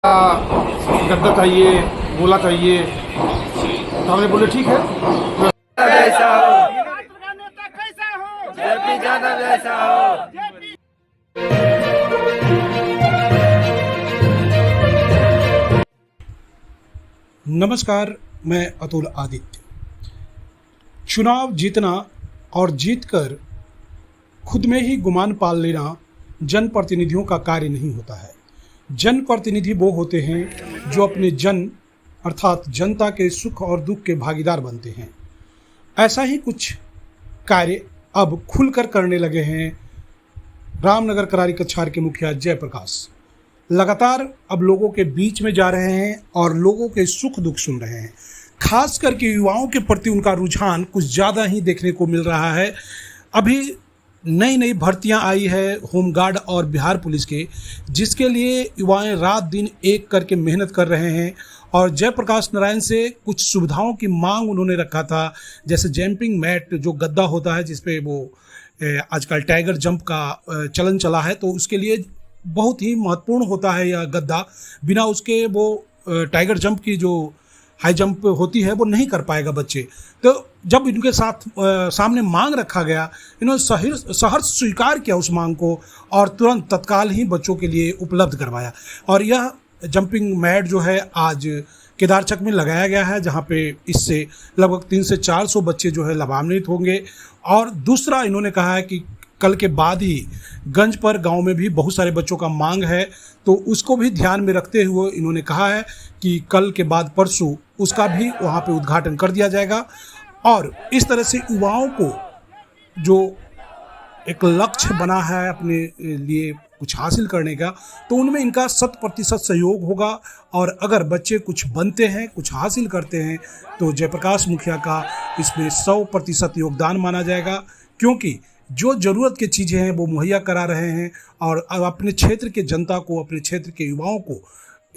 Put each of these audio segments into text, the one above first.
गद्दा चाहिए, गोला चाहिए। तो हमने बोले ठीक है। जैसा हो जेपी यादव जैसा हो। नमस्कार, मैं अतुल आदित्य। चुनाव जीतना और जीतकर खुद में ही गुमान पाल लेना जनप्रतिनिधियों का कार्य नहीं होता है। जनप्रतिनिधि वो होते हैं जो अपने जन अर्थात जनता के सुख और दुख के भागीदार बनते हैं। ऐसा ही कुछ कार्य अब खुलकर करने लगे हैं रामनगर करारी कछार के मुखिया जयप्रकाश। लगातार अब लोगों के बीच में जा रहे हैं और लोगों के सुख दुख सुन रहे हैं। खास करके युवाओं के प्रति उनका रुझान कुछ ज़्यादा ही देखने को मिल रहा है। अभी नई नई भर्तियां आई है होमगार्ड और बिहार पुलिस के, जिसके लिए युवाएं रात दिन एक करके मेहनत कर रहे हैं। और जयप्रकाश नारायण से कुछ सुविधाओं की मांग उन्होंने रखा था, जैसे जंपिंग मैट जो गद्दा होता है जिस पे वो आजकल टाइगर जंप का चलन चला है, तो उसके लिए बहुत ही महत्वपूर्ण होता है यह गद्दा। बिना उसके वो टाइगर जंप की जो हाई जंप होती है वो नहीं कर पाएगा बच्चे। तो जब इनके साथ सामने मांग रखा गया, इन्होंने सहर्ष स्वीकार किया उस मांग को और तुरंत तत्काल ही बच्चों के लिए उपलब्ध करवाया। और यह जंपिंग मैट जो है आज केदारचक में लगाया गया है, जहाँ पे इससे लगभग 300 से 400 बच्चे जो है लाभान्वित होंगे। और दूसरा इन्होंने कहा है कि कल के बाद ही गंज पर गांव में भी बहुत सारे बच्चों का मांग है, तो उसको भी ध्यान में रखते हुए इन्होंने कहा है कि कल के बाद परसों उसका भी वहां पे उद्घाटन कर दिया जाएगा। और इस तरह से युवाओं को जो एक लक्ष्य बना है अपने लिए कुछ हासिल करने का, तो उनमें इनका 100% सहयोग होगा। और अगर बच्चे कुछ बनते हैं, कुछ हासिल करते हैं, तो जयप्रकाश मुखिया का इसमें 100% योगदान माना जाएगा, क्योंकि जो ज़रूरत की चीज़ें हैं वो मुहैया करा रहे हैं। और अब अपने क्षेत्र के जनता को, अपने क्षेत्र के युवाओं को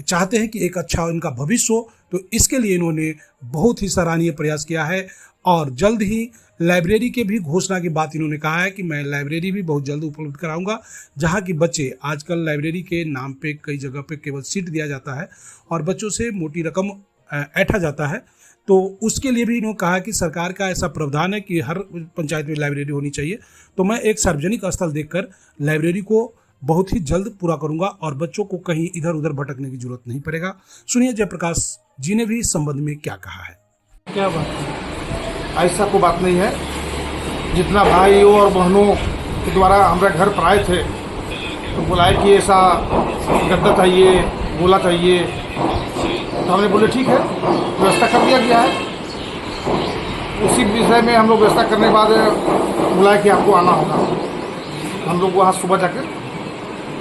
चाहते हैं कि एक अच्छा इनका भविष्य हो, तो इसके लिए इन्होंने बहुत ही सराहनीय प्रयास किया है। और जल्द ही लाइब्रेरी के भी घोषणा की बात इन्होंने कहा है कि मैं लाइब्रेरी भी बहुत जल्द उपलब्ध कराऊंगा, जहां कि बच्चे आजकल लाइब्रेरी के नाम पे कई जगह पे केवल सीट दिया जाता है और बच्चों से मोटी रकम ऐंठा जाता है। तो उसके लिए भी इन्होंने कहा कि सरकार का ऐसा प्रावधान है कि हर पंचायत में लाइब्रेरी होनी चाहिए। तो मैं एक सार्वजनिक स्थल देखकर लाइब्रेरी को बहुत ही जल्द पूरा करूंगा और बच्चों को कहीं इधर उधर भटकने की जरूरत नहीं पड़ेगा। सुनिए जयप्रकाश जी ने भी इस संबंध में क्या कहा है। क्या बात है? ऐसा कोई बात नहीं है। जितना भाइयों और बहनों के द्वारा हमारे घर पर आए थे तो बुलाए कि ऐसा गद्दा चाहिए, गोला चाहिए। तो हमने बोले ठीक है, व्यवस्था कर दिया गया है। उसी विषय में हम लोग व्यवस्था करने के बाद बुलाया कि आपको आना होगा। हम लोग वहाँ सुबह जाकर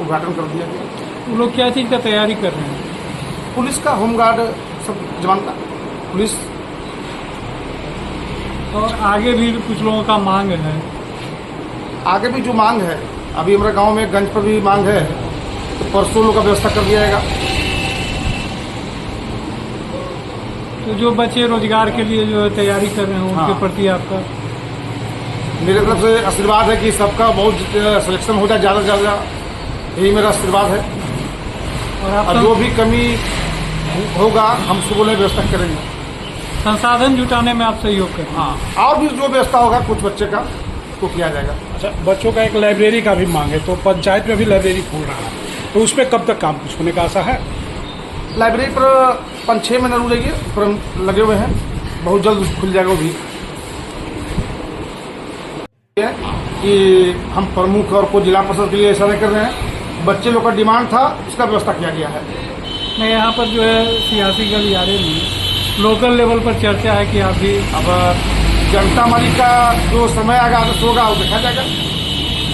उद्घाटन कर दिया गया। वो लोग क्या चीज़ का तैयारी कर रहे हैं? पुलिस का, होमगार्ड, सब जवान का पुलिस। और आगे भी कुछ लोगों का मांग है। आगे भी जो मांग है, अभी हमारे गांव में गंज पर भी मांग है, तो परसों लोग का व्यवस्था कर दिया जाएगा। तो जो बच्चे रोजगार के लिए जो तैयारी कर रहे हैं उनके प्रति आपका? मेरे तरफ से आशीर्वाद है कि सबका बहुत सिलेक्शन हो जाए, ज़्यादा से ज़्यादा, यही मेरा आशीर्वाद है। और जो भी कमी होगा हम सुबह में व्यवस्था करेंगे। संसाधन जुटाने में आप सहयोग करें? हाँ, और भी जो व्यवस्था होगा कुछ बच्चे का उसको किया जाएगा। अच्छा, बच्चों का एक लाइब्रेरी का भी मांग है, तो पंचायत में भी लाइब्रेरी खोल रहा है, तो उस पर कब तक काम कुछ होने का आशा है? लाइब्रेरी पर 5-6 महीने रुकेगी, पर हम लगे हुए हैं, बहुत जल्द खुल जाएगा। वो भी कि हम प्रमुख और को जिला परिषद के लिए ऐसा नहीं कर रहे हैं। बच्चे लोग का डिमांड था, उसका व्यवस्था किया गया है। मैं यहाँ पर जो है सियासी गलियारे में लोकल लेवल पर चर्चा है कि आप भी अब जनता हमारी का जो समय आएगा आदेश होगा वो देखा जाएगा।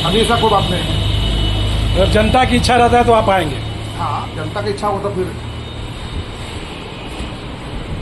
अभी ऐसा कोई बात नहीं है। अगर जनता की इच्छा रहता है तो आप आएंगे? हाँ, जनता की इच्छा हो तो फिर